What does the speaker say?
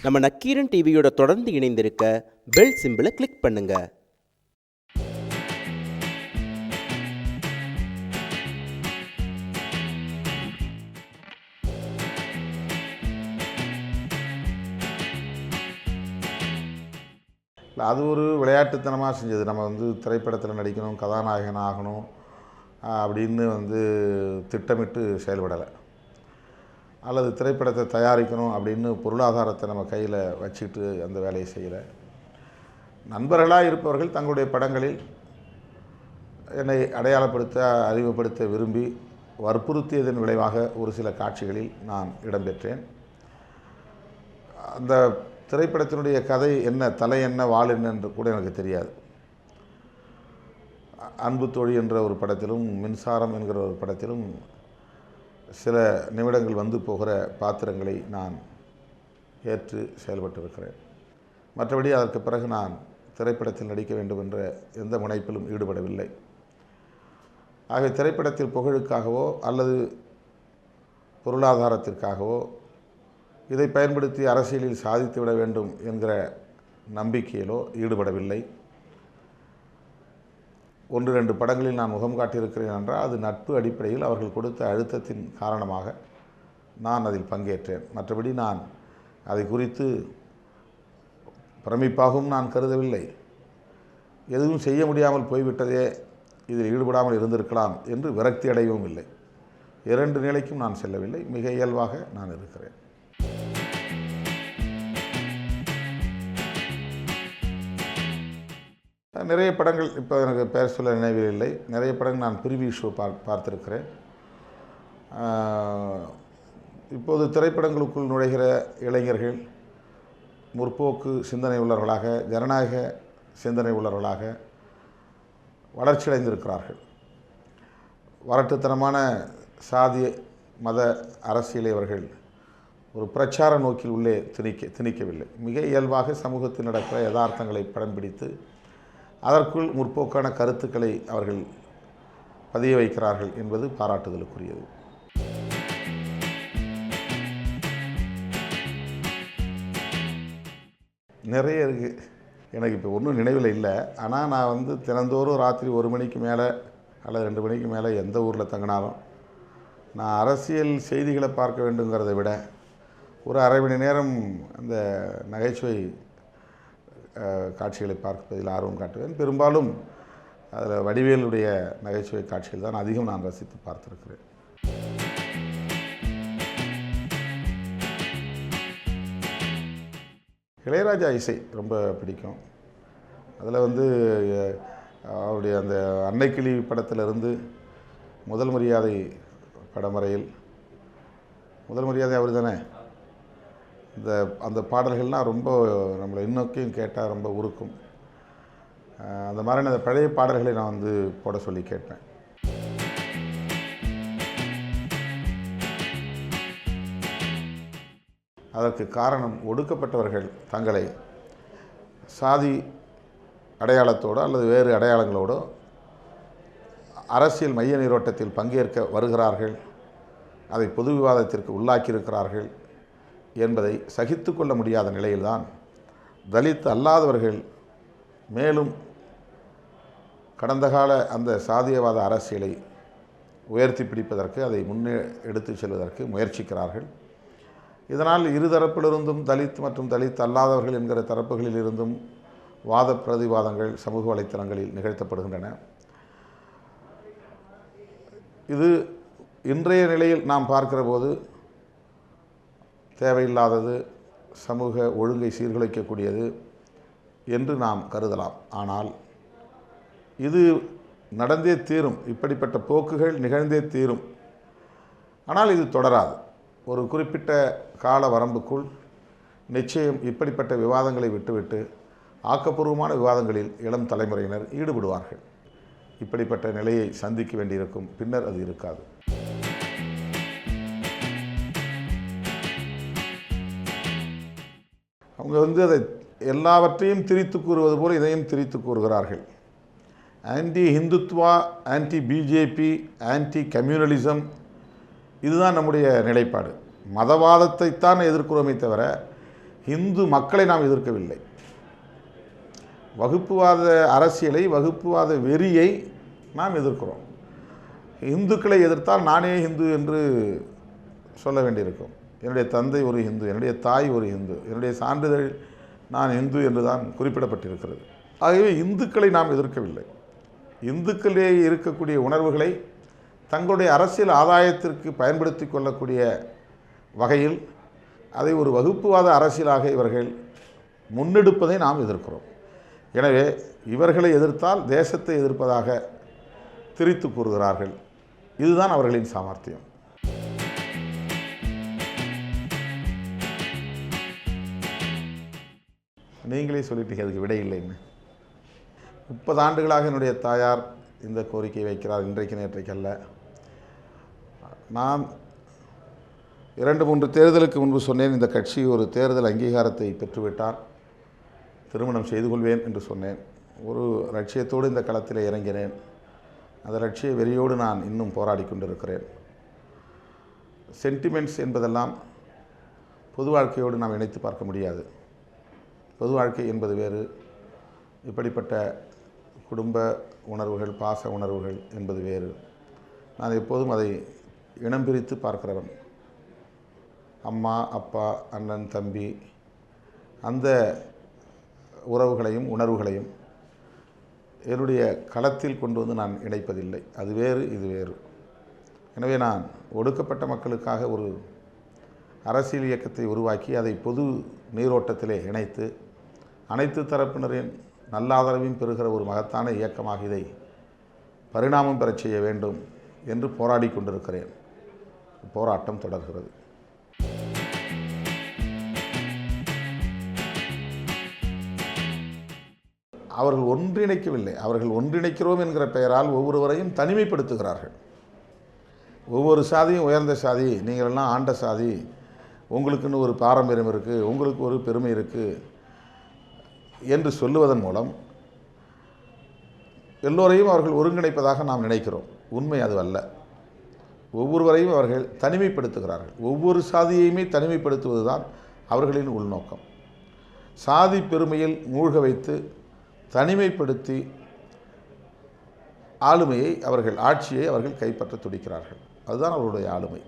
நம்ம நக்கீரன் டிவியோட தொடர்ந்து இணைந்திருக்க பெல் சிம்பிளை கிளிக் பண்ணுங்க. அது ஒரு விளையாட்டுத்தனமாக செஞ்சது. நம்ம திரைப்படத்தில் நடிக்கணும், கதாநாயகன் ஆகணும் அப்படின்னு திட்டமிட்டு செயல்படலை. அல்லது திரைப்படத்தை தயாரிக்கணும் அப்படின்னு பொருளாதாரத்தை நம்ம கையில் வச்சுக்கிட்டு அந்த வேலையை செய்யலை. நண்பர்களாக இருப்பவர்கள் தங்களுடைய படங்களில் என்னை அடையாளப்படுத்த, அறிமுகப்படுத்த விரும்பி வற்புறுத்தியதன் விளைவாக ஒரு சில காட்சிகளில் நான் இடம்பெற்றேன். அந்த திரைப்படத்தினுடைய கதை என்ன, தலை என்ன, வாள் என்ன என்று கூட எனக்கு தெரியாது. அன்பு தோழி என்ற ஒரு படத்திலும், மின்சாரம் என்கிற ஒரு படத்திலும் சில நிமிடங்கள் போகிற பாத்திரங்களை நான் ஏற்று செயல்பட்டிருக்கிறேன். மற்றபடி அதற்கு பிறகு நான் திரைப்படத்தில் நடிக்க வேண்டும் என்ற எந்த முனைப்பிலும் ஈடுபடவில்லை. ஆகவே திரைப்படத்தில் புகழுக்காகவோ அல்லது பொருளாதாரத்திற்காகவோ இதை பயன்படுத்தி அரசியலில் சாதித்துவிட வேண்டும் என்கிற நம்பிக்கையிலோ ஈடுபடவில்லை. 1-2 படங்களில் நான் முகம் காட்டியிருக்கிறேன் என்றால் அது நட்பு அடிப்படையில் அவர்கள் கொடுத்த அழுத்தத்தின் காரணமாக நான் அதில் பங்கேற்றேன். மற்றபடி நான் அதை குறித்து பிரமிப்பாகவும் நான் கருதவில்லை. எதுவும் செய்ய முடியாமல் போய்விட்டதே, இதில் ஈடுபடாமல் இருந்திருக்கலாம் என்று விரக்தி அடையவும் இல்லை. 2 நிலைக்கும் நான் செல்லவில்லை. மிக இயல்பாக நான் இருக்கிறேன். நிறைய படங்கள் இப்போ எனக்கு பெயர் சொல்ல நினைவில் இல்லை. நிறைய படங்கள் நான் ப்ரிவியூ ஷோ பார்த்திருக்கிறேன். இப்போது திரைப்படங்களுக்குள் நுழைகிற இளைஞர்கள் முற்போக்கு சிந்தனை உள்ளவர்களாக, ஜனநாயக சிந்தனை உள்ளவர்களாக வளர்ச்சியடைந்திருக்கிறார்கள். வரட்டுத்தனமான சாதி மத அரசியலை அவர்கள் ஒரு பிரச்சார நோக்கில் உள்ளே திணிக்கவில்லை. மிக இயல்பாக சமூகத்தில் நடக்கிற யதார்த்தங்களை படம் பிடித்து அதற்குள் முற்போக்கான கருத்துக்களை அவர்கள் பதிய வைக்கிறார்கள் என்பது பாராட்டுதலுக்குரியது. நிறைய இருக்குது. எனக்கு இப்போ ஒன்றும் நினைவில் இல்லை. ஆனால் நான் தினந்தோறும் ராத்திரி 1 மணிக்கு மேலே அல்லது 2 மணிக்கு மேலே எந்த ஊரில் தங்கினாலும் நான் அரசியல் செய்திகளை பார்க்க வேண்டுங்கிறத விட ஒரு அரை மணி நேரம் அந்த நகைச்சுவை காட்சிகளை பார்ப்பதில் ஆர்வம் காட்டுவேன். பெரும்பாலும் அதில் வடிவேலுடைய நகைச்சுவை காட்சிகள் தான் அதிகம் நான் ரசித்து பார்த்துருக்கிறேன். இளையராஜா இசை ரொம்ப பிடிக்கும். அதில் அவருடைய அந்த அன்னைக்கிளி படத்திலிருந்து முதல் மரியாதை படம் வரையில், முதல் மரியாதை அவர் தானே, அந்த பாடல்கள்லாம் ரொம்ப நம்மளை இன்னொக்கையும் கேட்டால் ரொம்ப உருக்கும். அந்த மாதிரியான அந்த பழைய பாடல்களை நான் போட சொல்லி கேட்பேன். அதற்கு காரணம் ஒடுக்கப்பட்டவர்கள் தங்களை சாதி அடையாளத்தோடு அல்லது வேறு அடையாளங்களோடு அரசியல் மைய நீரோட்டத்தில் பங்கேற்க வருகிறார்கள், அதை பொது விவாதத்திற்கு உள்ளாக்கியிருக்கிறார்கள் என்பதை சகித்து கொள்ள முடியாத நிலையில்தான் தலித் அல்லாதவர்கள் மேலும் கடந்த கால அந்த சாதியவாத அரசியலை உயர்த்தி பிடிப்பதற்கு, அதை முன்னே எடுத்து செல்வதற்கு முயற்சிக்கிறார்கள். இதனால் இருதரப்பிலிருந்தும் தலித் மற்றும் தலித் அல்லாதவர்கள் என்கிற தரப்புகளில் இருந்தும் வாத பிரதிவாதங்கள் சமூக வலைத்தளங்களில் நிகழ்த்தப்படுகின்றன. இது இன்றைய நிலையில் நாம் பார்க்கிற போது தேவையில்லாதது, சமூக ஒழுங்கை சீர்குலைக்கக்கூடியது என்று நாம் கருதலாம். ஆனால் இது நடந்தே தீரும். இப்படிப்பட்ட போக்குகள் நிகழ்ந்தே தீரும். ஆனால் இது தொடராது. ஒரு குறிப்பிட்ட கால வரம்புக்குள் நிச்சயம் இப்படிப்பட்ட விவாதங்களை விட்டுவிட்டு ஆக்கப்பூர்வமான விவாதங்களில் இளம் தலைமுறையினர் ஈடுபடுவார்கள். இப்படிப்பட்ட நிலையை சந்திக்க வேண்டியிருக்கும். பின்னர் அது இருக்காது. அவங்க அதை எல்லாவற்றையும் திரித்து கூறுவது போல் இதையும் திரித்து கூறுகிறார்கள். Anti Hindutva, anti BJP, anti communalism, இதுதான் நம்முடைய நிலைப்பாடு. மதவாதத்தைத்தான் எதிர்க்கிறோமே தவிர இந்து மக்களை நாம் எதிர்க்கவில்லை. வகுப்புவாத அரசியலை, வகுப்புவாத வெறியை நாம் எதிர்க்கிறோம். இந்துக்களை எதிர்த்தால் நானே இந்து என்று சொல்ல வேண்டியிருக்கும். என்னுடைய தந்தை ஒரு இந்து, என்னுடைய தாய் ஒரு இந்து, என்னுடைய சான்றிதழ் நான் இந்து என்று தான் குறிப்பிடப்பட்டிருக்கிறது. ஆகவே இந்துக்களை நாம் எதிர்க்கவில்லை. இந்துக்களே இருக்கக்கூடிய உணர்வுகளை தங்களுடைய அரசியல் ஆதாயத்திற்கு பயன்படுத்தி கொள்ளக்கூடிய வகையில் அதை ஒரு வகுப்புவாத அரசியலாக இவர்கள் முன்னெடுப்பதை நாம் எதிர்க்கிறோம். எனவே இவர்களை எதிர்த்தால் தேசத்தை எதிர்ப்பதாக திரித்து கூறுகிறார்கள். இதுதான் அவர்களின் சாமர்த்தியம். நீங்களே சொல்லிட்டீங்க, அதுக்கு விடை இல்லைன்னு. 30 ஆண்டுகளாக என்னுடைய தாயார் இந்த கோரிக்கை வைக்கிறார், இன்றைக்கு நேற்றைக்கல்ல. நான் 2-3 தேர்தலுக்கு முன்பு சொன்னேன், இந்த கட்சி ஒரு தேர்தல் அங்கீகாரத்தை பெற்றுவிட்டால் திருமணம் செய்து கொள்வேன் என்று சொன்னேன். ஒரு லட்சியத்தோடு இந்த களத்தில் இறங்கினேன். அந்த லட்சிய வெறியோடு நான் இன்னும் போராடி கொண்டிருக்கிறேன். சென்டிமெண்ட்ஸ் என்பதெல்லாம் பொது வாழ்க்கையோடு நாம் இணைத்து பார்க்க முடியாது. பொது வாழ்க்கை என்பது வேறு, இப்படிப்பட்ட குடும்ப உணர்வுகள், பாச உணர்வுகள் என்பது வேறு. நான் எப்போதும் அதை இனம் பிரித்து பார்க்கிறவன். அம்மா, அப்பா, அண்ணன், தம்பி, அந்த உறவுகளையும் உணர்வுகளையும் என்னுடைய களத்தில் கொண்டு வந்து நான் இணைப்பதில்லை. அது வேறு, இது வேறு. எனவே நான் ஒடுக்கப்பட்ட மக்களுக்காக ஒரு அரசியல் இயக்கத்தை உருவாக்கி அதை பொது நீரோட்டத்திலே இணைத்து அனைத்து தரப்பினரின் நல்ல ஆதரவையும் பெறுகிற ஒரு மகத்தான இயக்கமாக இதை பரிணாமம் பெறச் செய்ய வேண்டும் என்று போராடி கொண்டிருக்கிறேன். போராட்டம் தொடர்கிறது. அவர்கள் ஒன்றிணைக்கவில்லை. அவர்கள் ஒன்றிணைக்கிறோம் என்கிற பெயரால் ஒவ்வொருவரையும் தனிமைப்படுத்துகிறார்கள். ஒவ்வொரு சாதியும் உயர்ந்த சாதி, நீங்களெல்லாம் ஆண்ட சாதி, உங்களுக்குன்னு ஒரு பாரம்பரியம் இருக்குது, உங்களுக்கு ஒரு பெருமை இருக்குது என்று சொல்லுவதன் மூலம் எல்லோரையும் அவர்கள் ஒருங்கிணைப்பதாக நாம் நினைக்கிறோம். உண்மை அது அல்ல. ஒவ்வொருவரையும் அவர்கள் தனிமைப்படுத்துகிறார்கள். ஒவ்வொரு சாதியையுமே தனிமைப்படுத்துவது தான் அவர்களின் உள்நோக்கம். சாதி பெருமையில் மூழ்க வைத்து தனிமைப்படுத்தி ஆளுமையை அவர்கள், ஆட்சியை அவர்கள் கைப்பற்ற துடிக்கிறார்கள். அதுதான் அவருடைய ஆளுமை.